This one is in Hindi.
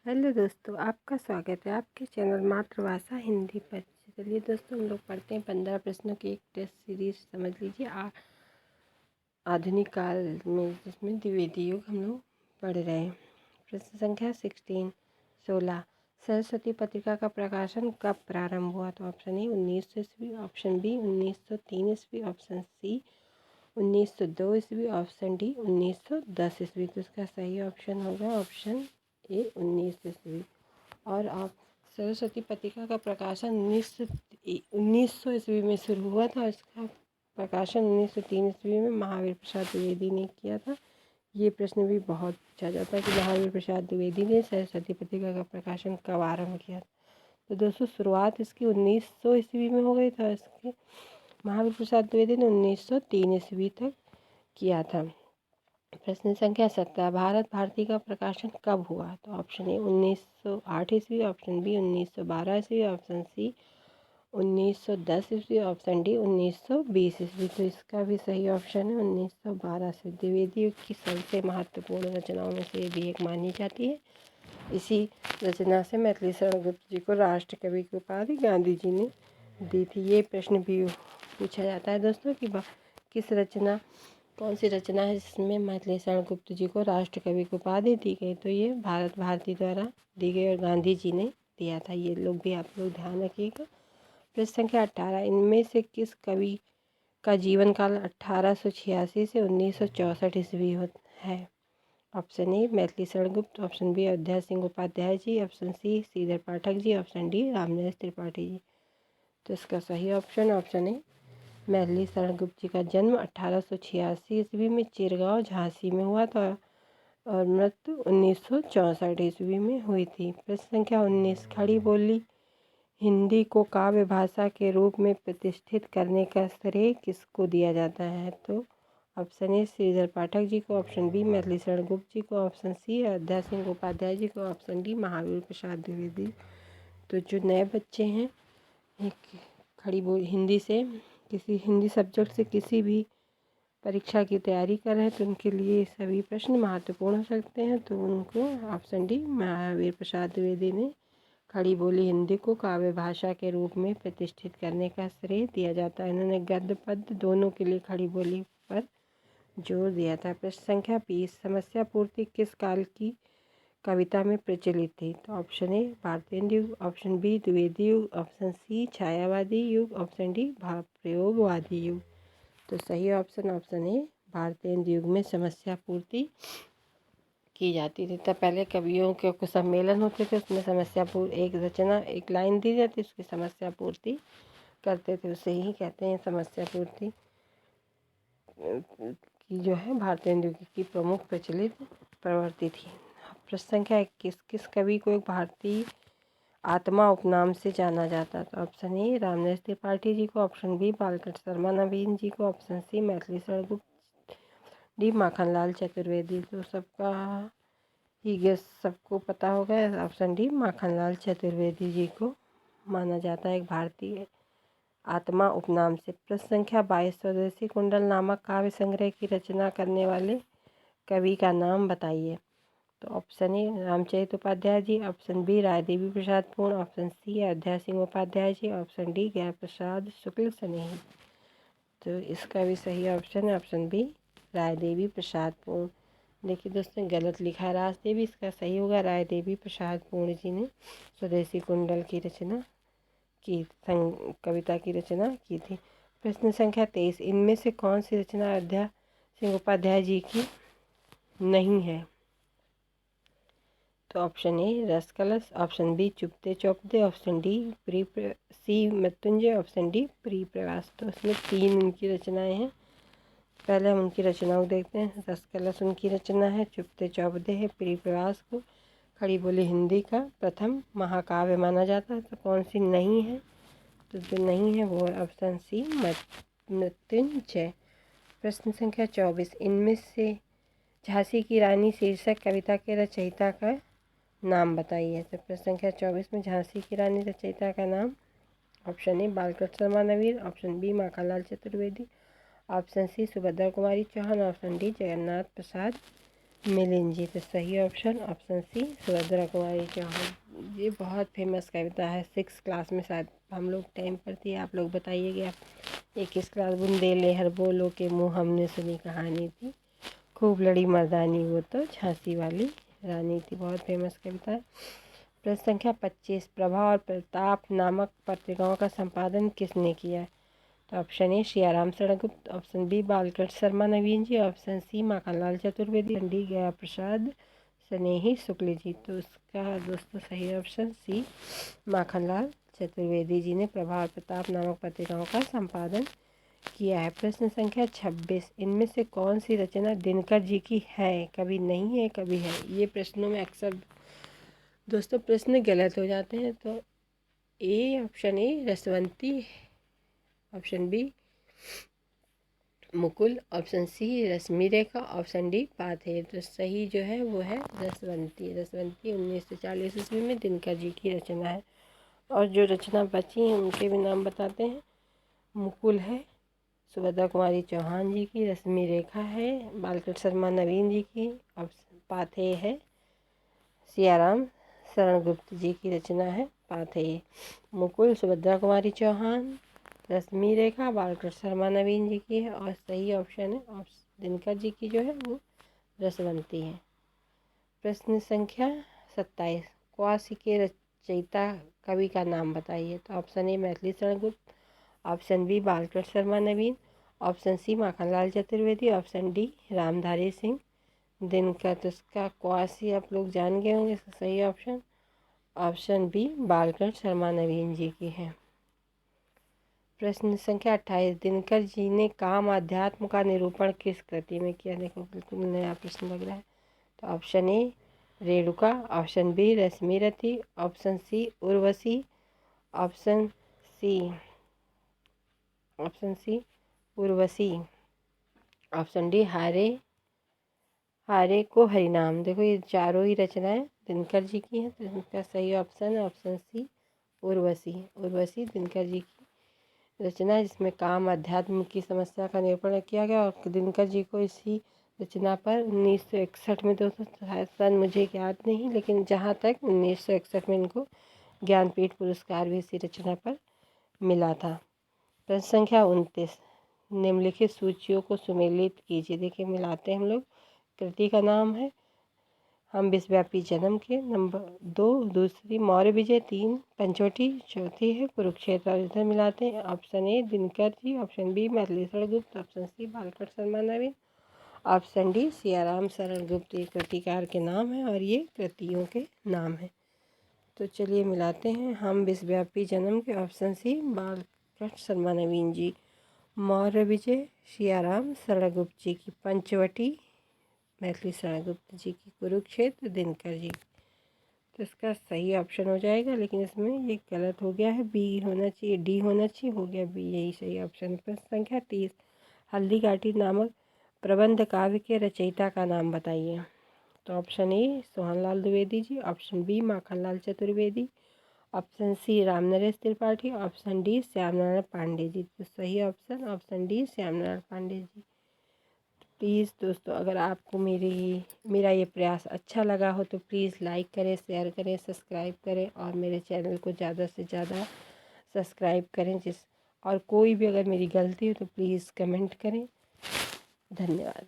हेलो दोस्तों, आपका स्वागत है आपके चैनल मातृभाषा हिंदी पर। चलिए दोस्तों, हम लोग पढ़ते हैं 15 प्रश्नों की एक टेस्ट सीरीज। समझ लीजिए आधुनिक काल में, जिसमें द्विवेदी युग हम लोग पढ़ रहे हैं। प्रश्न संख्या 16 सरस्वती पत्रिका का प्रकाशन कब प्रारंभ हुआ? तो ऑप्शन ए 1900 ईस्वी, ऑप्शन बी 1903 ईस्वी, ऑप्शन सी 1902 ईस्वी, ऑप्शन डी 1910 ईस्वी। तो इसका सही ऑप्शन होगा ऑप्शन ए 19 ईस्वी। और आप सरस्वती पत्रिका का प्रकाशन 1900 ईस्वी में शुरू हुआ था। इसका प्रकाशन 1903 ईस्वी में महावीर प्रसाद द्विवेदी ने किया था। ये प्रश्न भी बहुत पूछा जाता है कि महावीर प्रसाद द्विवेदी ने सरस्वती पत्रिका का प्रकाशन कब आरंभ किया। तो दोस्तों, शुरुआत इसकी 1900 ईस्वी में हो गई था। इसके महावीर प्रसाद द्विवेदी ने 1903 ईस्वी तक किया था। प्रश्न संख्या 17 भारत भारती का प्रकाशन कब हुआ? तो ऑप्शन ए 1908 ईस्वी, ऑप्शन बी 1912 ईस्वी, ऑप्शन सी 1910 ईस्वी, ऑप्शन डी 1920 ईस्वी। तो इसका भी सही ऑप्शन है 1912 से। द्विवेदी युग की सबसे महत्वपूर्ण रचनाओं में से ये भी एक मानी जाती है। इसी रचना से मैथिली शरण गुप्त जी को राष्ट्र कवि की उपाधि गांधी जी ने दी थी। ये प्रश्न भी पूछा जाता है दोस्तों कि कौन सी रचना है जिसमें मैथिली शरण गुप्त जी को राष्ट्र कवि की उपाधि दी गई? तो ये भारत भारती द्वारा दी गई और गांधी जी ने दिया था। ये लोग भी आप लोग ध्यान रखिएगा। प्रश्न संख्या 18 इनमें से किस कवि का जीवन काल 1886 से 1964 ईस्वी है? Option A Maithili Sharan Gupt, option B Ayodhya Singh Upadhyay ji, option C Shridhar Pathak ji, option D Ramnaresh Tripathi ji. तो इसका सही ऑप्शन ए मैथिली शरण गुप्त जी का जन्म 1886 ईस्वी में चिरगांव झांसी में हुआ था और मृत्यु 1964 ईस्वी में हुई थी। प्रश्न संख्या 19 खड़ी बोली हिंदी को काव्य भाषा के रूप में प्रतिष्ठित करने का श्रेय किसको दिया जाता है? तो ऑप्शन ए श्रीधर पाठक जी को, ऑप्शन बी मैथिली शरण गुप्त जी को, ऑप्शन सी अयोध्या सिंह उपाध्याय जी को, ऑप्शन डी महावीर प्रसाद द्विवेदी। तो जो नए बच्चे हैं खड़ी बोली हिंदी से किसी हिंदी सब्जेक्ट से किसी भी परीक्षा की तैयारी कर रहे हैं तो उनके लिए सभी प्रश्न महत्वपूर्ण हो सकते हैं। तो उनको ऑप्शन डी महावीर प्रसाद द्विवेदी ने खड़ी बोली हिंदी को काव्य भाषा के रूप में प्रतिष्ठित करने का श्रेय दिया जाता है। इन्होंने गद्य पद्य दोनों के लिए खड़ी बोली पर जोर दिया था। प्रश्न संख्या 20 समस्या पूर्ति किस काल की कविता में प्रचलित थी? तो ऑप्शन ए भारतेंदु युग, ऑप्शन बी द्विवेदी युग, ऑप्शन सी छायावादी युग, ऑप्शन डी भाव प्रयोगवादी युग। तो सही ऑप्शन ए भारतेंदु युग में समस्या पूर्ति की जाती थी। तब पहले कवियों के कुछ सम्मेलन होते थे, उसमें एक रचना एक लाइन दी जाती, उसकी समस्या पूर्ति करते थे, उसे ही कहते हैं समस्या पूर्ति की जो है भारतेंदु युग की प्रमुख प्रचलित प्रवृत्ति थी। प्रश्न संख्या 21 किस कवि को एक भारतीय आत्मा उपनाम से जाना जाता? तो ऑप्शन ए रामनरेश त्रिपाठी जी को, ऑप्शन बी बालकृष्ण शर्मा नवीन जी को, ऑप्शन सी मैथिली शरण गुप्त, डी माखनलाल चतुर्वेदी। तो सबका ही गेस सबको पता होगा, ऑप्शन डी माखनलाल चतुर्वेदी जी को माना जाता है एक भारतीय आत्मा उपनाम से। प्रश्न संख्या 22 स्वदेशी कुंडल नामक काव्य संग्रह की रचना करने वाले कवि का नाम बताइए? तो option A Ramcharit Upadhyay ji, option B Rai Devi Prasad Purn, option C Ayodhya Singh Upadhyay ji, option D Gyan Prasad शुक्ल स्नेही। तो इसका भी सही ऑप्शन है ऑप्शन बी राय देवी प्रसाद पूर्ण। देखिए दोस्तों, गलत लिखा है राज देवी, इसका सही होगा राय देवी प्रसाद पूर्ण जी ने स्वदेशी कुंडल की रचना की कविता की रचना की थी। प्रश्न संख्या 23 इनमें से कौन सी रचना अयोध्या सिंह उपाध्याय जी की नहीं है? तो option A Ras Kalash, option B चुपते चौपते, option D C Mrityunjay, option D Priyapravas. तो उसमें 3 उनकी रचनाएं हैं। पहले हम उनकी रचनाओं देखते हैं। रस कलश उनकी रचना है, चुपते चौपते है, प्री प्रवास को खड़ी बोली हिंदी का प्रथम महाकाव्य माना जाता है। तो कौन सी नहीं है? तो जो नहीं है वो है ऑप्शन सी मृत्युंजय। प्रश्न संख्या 24 इनमें से झांसी की रानी शीर्षक कविता के रचयिता का नाम बताइए? तो प्रश्न संख्या 24 में झांसी की रानी रचयिता का नाम option A Balkrishna Sharma Naveen, option B Makhanlal Chaturvedi, option C Subhadra Kumari Chauhan, option D Jagannath Prasad Milind ji. तो सही option option C Subhadra Kumari Chauhan. ये बहुत फेमस कविता है, 6 क्लास में शायद हम लोग टाइम पर थी। आप लोग बताइएगा ये किस क्लास। बुंदेले हर बोलो के मुँह हमने सुनी कहानी थी, खूब लड़ी मर्दानी वो तो झांसी वाली रानी थी। बहुत फेमस कविता है। प्रश्न संख्या 25, प्रभा और प्रताप नामक पत्रिकाओं का संपादन किसने किया है? तो ऑप्शन ए Siyaram Sharan Gupt, option B Balkrishna Sharma Naveen ji, option C Makhanlal Chaturvedi, option D Gaya Prasad Snehi Shukla ji. तो उसका दोस्तों सही ऑप्शन सी माखनलाल चतुर्वेदी जी ने प्रभा और प्रताप नामक पत्रिकाओं का संपादन किया है। प्रश्न संख्या 26, इनमें से कौन सी रचना दिनकर जी की है? कभी नहीं है कभी है। ये प्रश्नों में अक्सर दोस्तों प्रश्न गलत हो जाते हैं। तो A option A Rasvanti, option B Mukul, option C Rashmi Rekha, option D Pathey. तो सही जो है वो है रसवंती। रसवंती 1940 ईस्वी में दिनकर जी की रचना है। और जो रचना बची हैं उनके भी नाम बताते हैं। मुकुल है सुभद्रा कुमारी चौहान जी की, रश्मि रेखा है बालकृष्ण शर्मा नवीन जी की, ऑप्शन पाथेय है सियाराम शरण गुप्त जी की रचना है पाथेय। मुकुल सुभद्रा कुमारी चौहान, रश्मि रेखा बालकृष्ण शर्मा नवीन जी की है। और सही ऑप्शन है ऑप्शन दिनकर जी की जो है वो रसवंती है। प्रश्न संख्या 27, क्वासी के रचयिता कवि का नाम बताइए। तो ऑप्शन ए Maithili Sharan Gupt, option B Balkrishna Sharma Naveen, option C Makhanlal Chaturvedi, option D Ramdhari Singh Dinkar. तो उसका क्वासी आप लोग जान गए होंगे। सही option option B Balkrishna Sharma Naveen ji की है। प्रश्न संख्या 28, दिनकर जी ने काम अध्यात्म का निरूपण किस कृति में किया? देखो बिल्कुल नया प्रश्न लग रहा है। तो option A Renuka, option B Rashmi Rathi, option C Urvashi, option C Urvashi, option D Hare ko हरिनाम। देखो ये चारों ही रचनाएं दिनकर जी की हैं। तो इनका सही ऑप्शन है ऑप्शन सी उर्वशी दिनकर जी की रचना है, जिसमें काम अध्यात्म की समस्या का निरूपण किया गया। और दिनकर जी को इसी रचना पर 1961 में, दोस्तों सन मुझे याद नहीं, लेकिन जहाँ तक 1961 में इनको ज्ञानपीठ पुरस्कार भी इसी रचना पर मिला था। प्रश्न संख्या 29, निम्नलिखित सूचियों को सुमेलित कीजिए। देखिए मिलाते हैं हम लोग। कृति का नाम है हम विश्वव्यापी जन्म के, नंबर 2 दूसरी मौर्य विजय, 3 पंचवटी, चौथी है कुरुक्षेत्र। और इधर मिलाते हैं। Option A Dinkar ji, option B Maithili Sharan Gupt, option C Balkrishna Sharma Naveen, option D Siyaram Sharan Gupt. ये कृतिकार के नाम है और ये कृतियों के नाम है। तो चलिए मिलाते हैं। हम विश्वव्यापी जन्म के ऑप्शन सी बालकृष्ण शर्मा नवीन जी, मौर्य विजय सियाराम शरण गुप्त जी की, पंचवटी मैथिली शरण गुप्त जी की, कुरुक्षेत्र दिनकर जी। तो इसका सही ऑप्शन हो जाएगा, लेकिन इसमें ये गलत हो गया है, बी होना चाहिए, डी होना चाहिए, हो गया बी, यही सही ऑप्शन है। प्रश्न संख्या 30, हल्दी घाटी नामक प्रबंध काव्य के रचयिता का नाम बताइए। तो option A Sohanlal Dwivedi ji, option B Makhanlal Chaturvedi, option C Ramnaresh Tripathi, option D Shyamnarayan Pandey ji. तो सही option option D Shyamnarayan Pandey ji. Please दोस्तों अगर आपको मेरा ये प्रयास अच्छा लगा हो तो प्लीज़ लाइक करें, शेयर करें, सब्सक्राइब करें और मेरे चैनल को ज़्यादा से ज़्यादा सब्सक्राइब करें। और कोई भी अगर मेरी गलती हो तो प्लीज़ कमेंट करें। धन्यवाद।